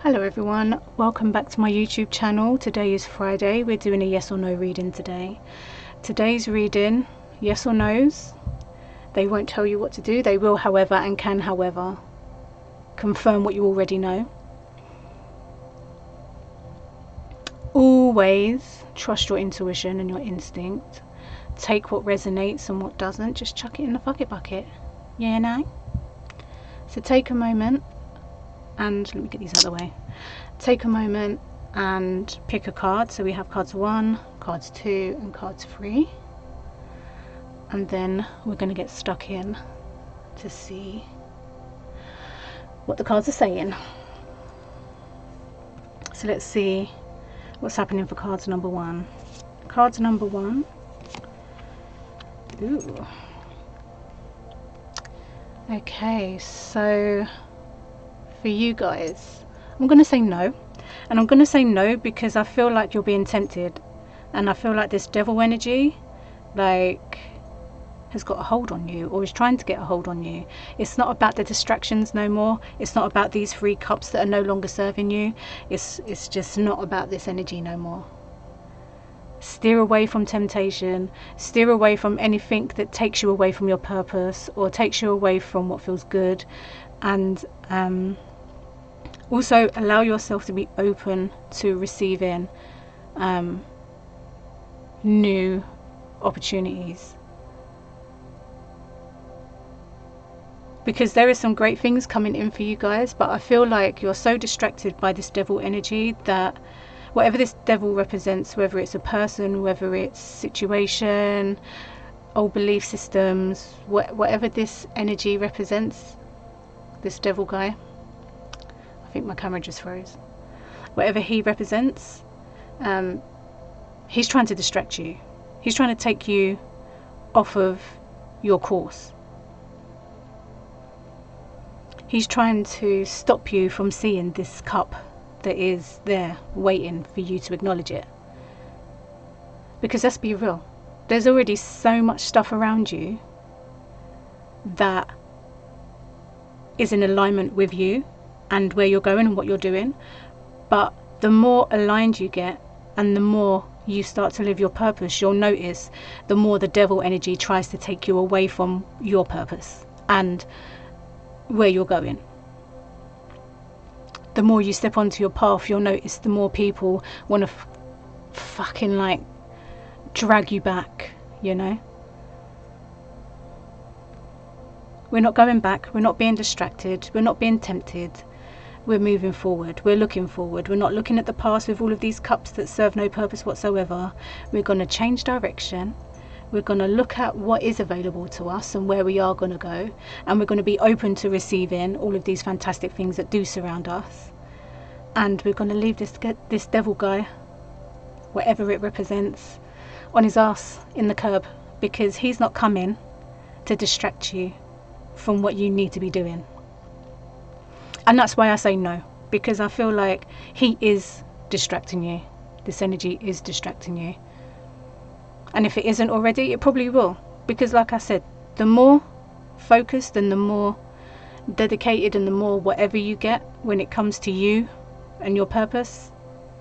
Hello everyone, welcome back to my YouTube channel. Today is Friday. We're doing a yes or no reading today. Today's reading, yes or no's. They won't tell you what to do. They will, however, and can, however, confirm what you already know. Always trust your intuition and your instinct. Take what resonates and what doesn't. Just chuck it in the bucket. Yeah, no? So take a moment and let me get these out of the way. Take a moment and pick a card. So we have cards 1, cards 2 and cards 3, and then we're going to get stuck in to see what the cards are saying. So let's see what's happening for cards number 1. Cards number 1. Ooh. Okay, so for you guys, I'm going to say no. And I'm going to say no because I feel like you're being tempted. And I feel like this devil energy, like, has got a hold on you, or is trying to get a hold on you. It's not about the distractions no more. It's not about these 3 cups that are no longer serving you. It's just not about this energy no more. Steer away from temptation. Steer away from anything that takes you away from your purpose or takes you away from what feels good. And also allow yourself to be open to receiving new opportunities, because there are some great things coming in for you guys, but I feel like you're so distracted by this devil energy that whatever this devil represents, whether it's a person, whether it's situation, old belief systems, whatever this energy represents, this devil guy, I think my camera just froze, whatever he represents, he's trying to distract you. He's trying to take you off of your course. He's trying to stop you from seeing this cup that is there waiting for you to acknowledge it. Because let's be real, there's already so much stuff around you that is in alignment with you and where you're going and what you're doing. But the more aligned you get and the more you start to live your purpose, you'll notice the more the devil energy tries to take you away from your purpose and where you're going. The more you step onto your path, you'll notice the more people want to fucking like drag you back, you know. We're not going back, we're not being distracted, we're not being tempted. We're moving forward, we're looking forward. We're not looking at the past with all of these cups that serve no purpose whatsoever. We're going to change direction. We're going to look at what is available to us and where we are going to go, and we're going to be open to receiving all of these fantastic things that do surround us. And we're going to leave this devil guy, whatever it represents, on his ass in the curb, because he's not coming to distract you from what you need to be doing. And that's why I say no, because I feel like he is distracting you. This energy is distracting you. And if it isn't already, it probably will. Because like I said, the more focused and the more dedicated and the more whatever you get when it comes to you and your purpose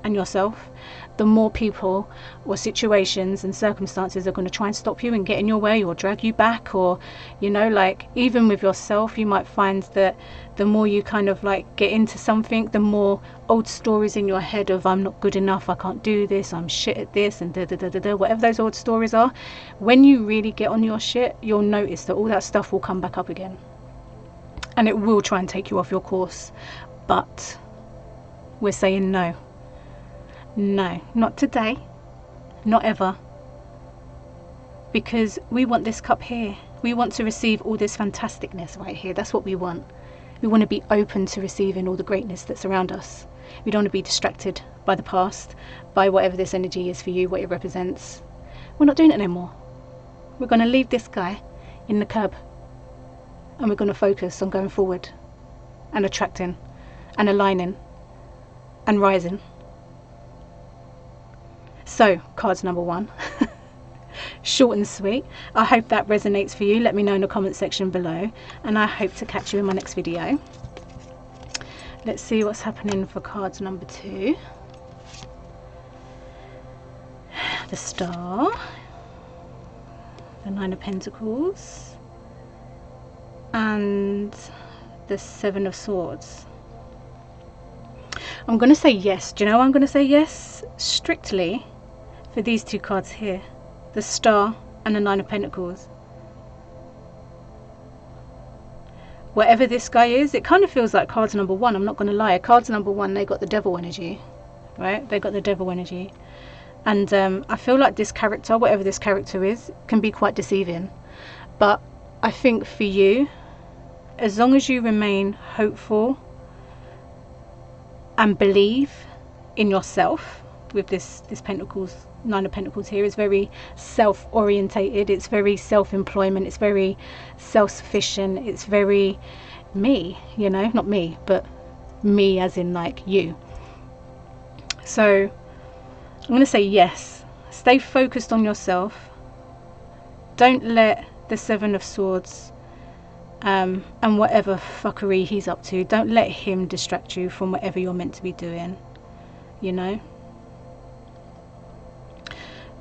and yourself, the more people or situations and circumstances are going to try and stop you and get in your way or drag you back. Or, you know, like even with yourself, you might find that the more you kind of like get into something, the more old stories in your head of I'm not good enough, I can't do this, I'm shit at this, and whatever those old stories are, when you really get on your shit, you'll notice that all that stuff will come back up again and it will try and take you off your course. But we're saying no. No, not today, not ever, because we want this cup here. We want to receive all this fantasticness right here. That's what we want. We want to be open to receiving all the greatness that's around us. We don't want to be distracted by the past, by whatever this energy is for you, what it represents. We're not doing it anymore. We're going to leave this guy in the curb and we're going to focus on going forward and attracting and aligning and rising. So, cards number 1. Short and sweet. I hope that resonates for you. Let me know in the comment section below, and I hope to catch you in my next video. Let's see what's happening for cards number 2. The Star, the Nine of Pentacles, and the Seven of Swords. I'm going to say yes. Do you know why I'm going to say yes? Strictly for these 2 cards here, the Star and the Nine of Pentacles. Whatever this guy is, it kind of feels like cards number 1. I'm not going to lie. Cards number 1, they got the devil energy, right? They got the devil energy. And I feel like this character, whatever this character is, can be quite deceiving. But I think for you, as long as you remain hopeful and believe in yourself, with this Pentacles, Nine of Pentacles here is very self-orientated, it's very self-employment, it's very self-sufficient, it's very me, you know, not me, but me as in like you. So I'm going to say yes. Stay focused on yourself. Don't let the Seven of Swords and whatever fuckery he's up to, don't let him distract you from whatever you're meant to be doing, you know.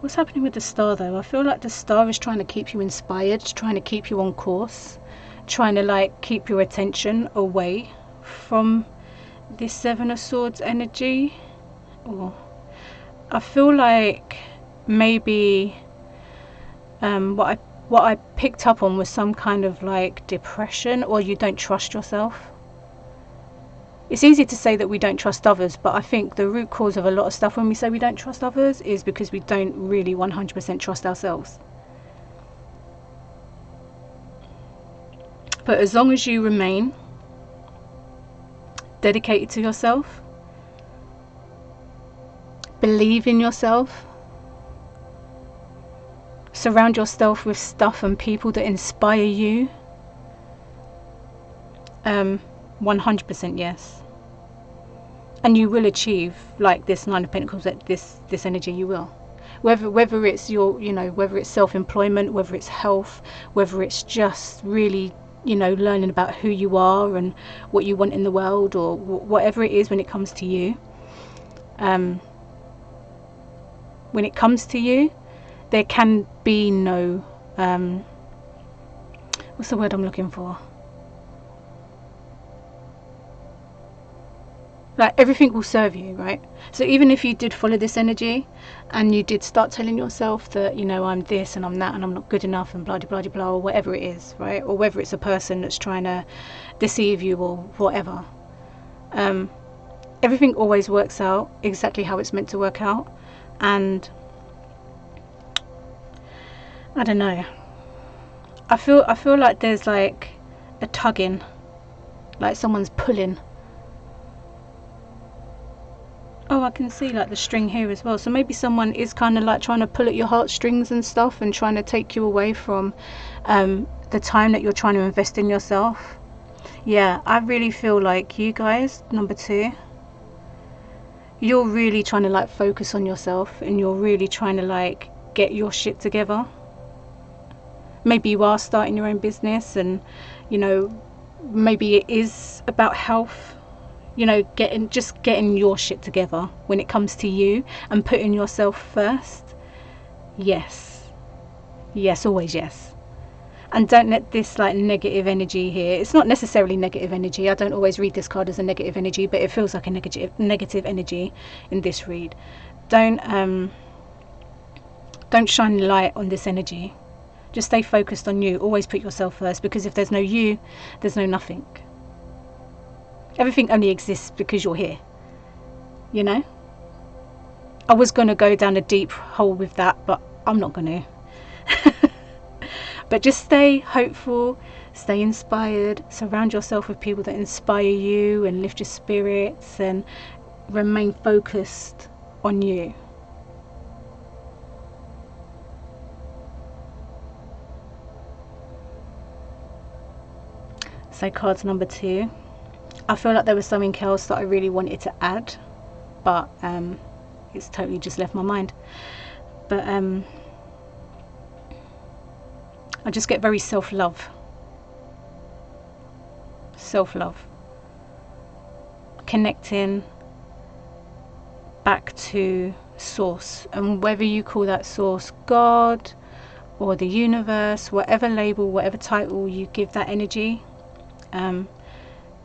What's happening with the Star though? I feel like the Star is trying to keep you inspired, trying to keep you on course, trying to like keep your attention away from this Seven of Swords energy. Or I feel like maybe what I picked up on was some kind of like depression, or you don't trust yourself. It's easy to say that we don't trust others, but I think the root cause of a lot of stuff when we say we don't trust others is because we don't really 100% trust ourselves. But as long as you remain dedicated to yourself, believe in yourself, surround yourself with stuff and people that inspire you, 100% yes. And you will achieve, like this Nine of Pentacles, this energy, you will. Whether it's your, you know, whether it's self-employment, whether it's health, whether it's just really, you know, learning about who you are and what you want in the world, or whatever it is when it comes to you. When it comes to you, there can be no, what's the word I'm looking for? Like everything will serve you, right? So even if you did follow this energy and you did start telling yourself that, you know, I'm this and I'm that and I'm not good enough and blah blah blah blah, or whatever it is, right? Or whether it's a person that's trying to deceive you or whatever, everything always works out exactly how it's meant to work out. And I don't know, I feel like there's like a tugging, like someone's pulling. Oh, I can see like the string here as well. So maybe someone is kind of like trying to pull at your heartstrings and stuff and trying to take you away from the time that you're trying to invest in yourself. Yeah, I really feel like you guys, number 2, you're really trying to like focus on yourself, and you're really trying to like get your shit together. Maybe you are starting your own business, and you know, maybe it is about health, you know, getting your shit together when it comes to you and putting yourself first. Yes, always yes. And don't let this like negative energy here, it's not necessarily negative energy, I don't always read this card as a negative energy, but it feels like a negative energy in this read. Don't shine light on this energy. Just stay focused on you. Always put yourself first, because if there's no you, there's no nothing. Everything only exists because you're here, you know. I was going to go down a deep hole with that, but I'm not going to. But just stay hopeful, stay inspired, surround yourself with people that inspire you and lift your spirits, and remain focused on you. So cards number 2. I feel like there was something else that I really wanted to add, but it's totally just left my mind. But I just get very self-love. connecting back to source, and whether you call that source God or the universe, whatever label, whatever title you give that energy,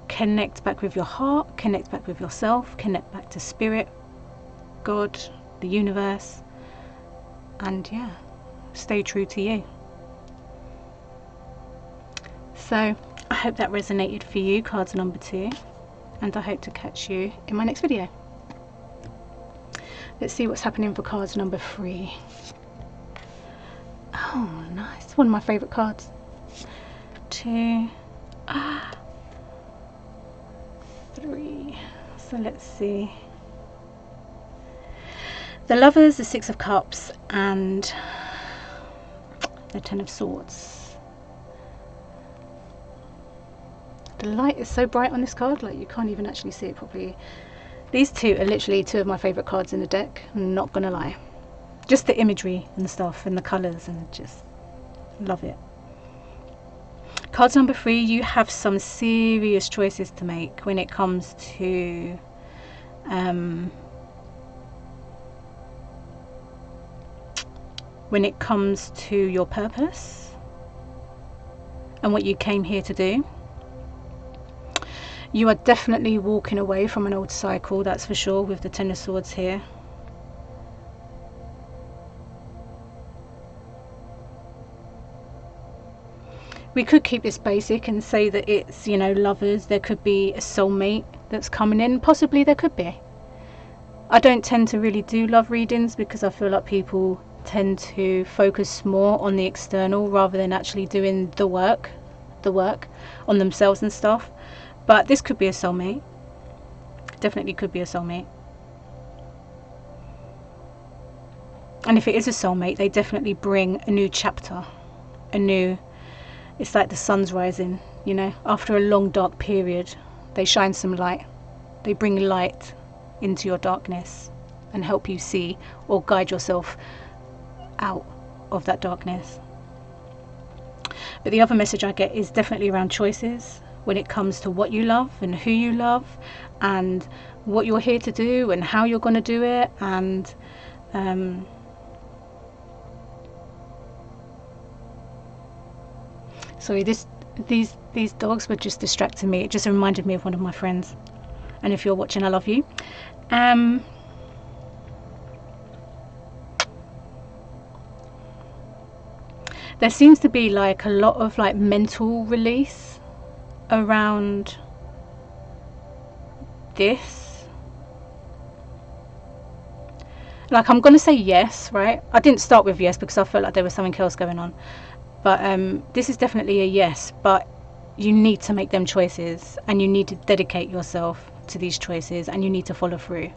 connect back with your heart, connect back with yourself, connect back to spirit, God, the universe, and yeah, stay true to you. So I hope that resonated for you, cards number 2, and I hope to catch you in my next video. Let's see what's happening for cards number 3. Oh, nice. One of my favourite cards. 2, 3. So let's see. The Lovers, the 6 of Cups, and the 10 of Swords. The light is so bright on this card, like you can't even actually see it properly. These two are literally 2 of my favourite cards in the deck, I'm not gonna lie. Just the imagery and stuff and the colours, and just love it. Cards number 3, you have some serious choices to make when it comes to your purpose and what you came here to do. You are definitely walking away from an old cycle, that's for sure, with the 10 of Swords here. We could keep this basic and say that it's, you know, lovers. There could be a soulmate that's coming in. Possibly there could be. I don't tend to really do love readings because I feel like people tend to focus more on the external rather than actually doing the work on themselves and stuff. But this could be a soulmate. Definitely could be a soulmate. And if it is a soulmate, they definitely bring a new chapter. It's like the sun's rising, you know. After a long dark period, they shine some light. They bring light into your darkness and help you see or guide yourself out of that darkness. But the other message I get is definitely around choices. When it comes to what you love and who you love and what you're here to do and how you're going to do it, and sorry, these dogs were just distracting me. It just reminded me of one of my friends, and if you're watching, I love you. There seems to be like a lot of like mental release around this. Like, I'm gonna say yes, right? I didn't start with yes because I felt like there was something else going on, but this is definitely a yes. But you need to make them choices, and you need to dedicate yourself to these choices, and you need to follow through.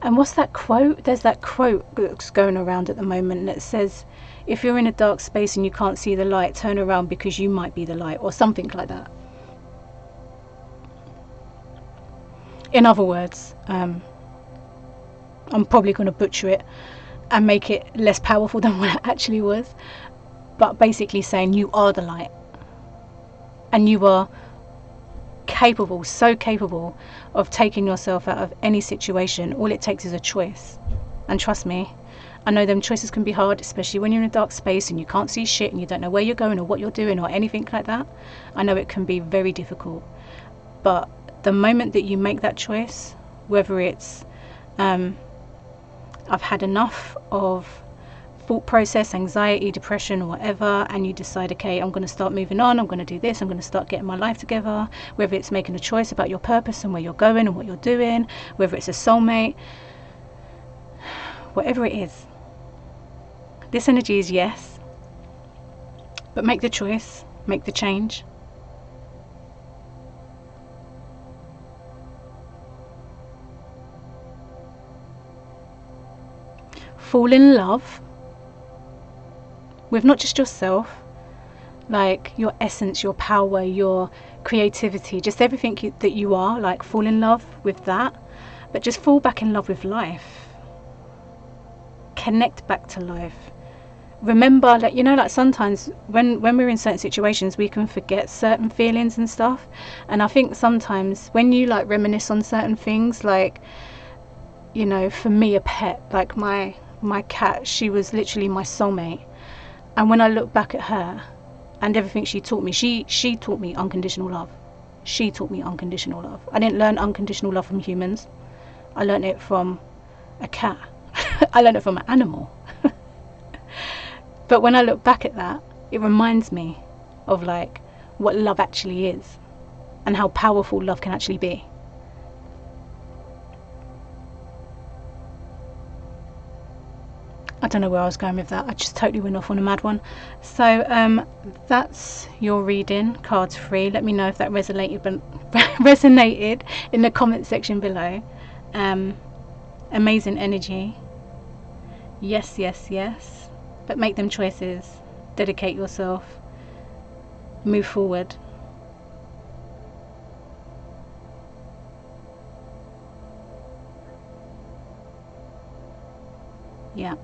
And what's that quote? There's that quote that's going around at the moment that says, if you're in a dark space and you can't see the light, turn around because you might be the light, or something like that. In other words, I'm probably going to butcher it and make it less powerful than what it actually was, but basically saying you are the light, and you are capable, so capable of taking yourself out of any situation. All it takes is a choice, and trust me, I know them choices can be hard, especially when you're in a dark space and you can't see shit and you don't know where you're going or what you're doing or anything like that. I know it can be very difficult, but the moment that you make that choice, whether it's I've had enough of thought process, anxiety, depression, or whatever, and you decide, okay, I'm going to start moving on, I'm going to do this, I'm going to start getting my life together, whether it's making a choice about your purpose and where you're going and what you're doing, whether it's a soulmate, whatever it is, this energy is yes. But make the choice, make the change. Fall in love with not just yourself, like your essence, your power, your creativity, just everything that you are. Like, fall in love with that, but just fall back in love with life. Connect back to life. remember, like, you know, like sometimes when we're in certain situations, we can forget certain feelings and stuff. And I think sometimes when you like reminisce on certain things, like, you know, for me, a pet, like my cat, she was literally my soulmate. And when I look back at her and everything she taught me, she taught me unconditional love. She taught me unconditional love. I didn't learn unconditional love from humans. I learned it from a cat. I learned it from an animal. But when I look back at that, it reminds me of like what love actually is and how powerful love can actually be. I don't know where I was going with that. I just totally went off on a mad one. So that's your reading, cards free. Let me know if that resonated in the comment section below. Amazing energy. Yes, yes, yes. But make them choices. Dedicate yourself. Move forward. Yeah.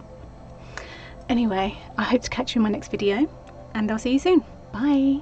Anyway, I hope to catch you in my next video, and I'll see you soon. Bye.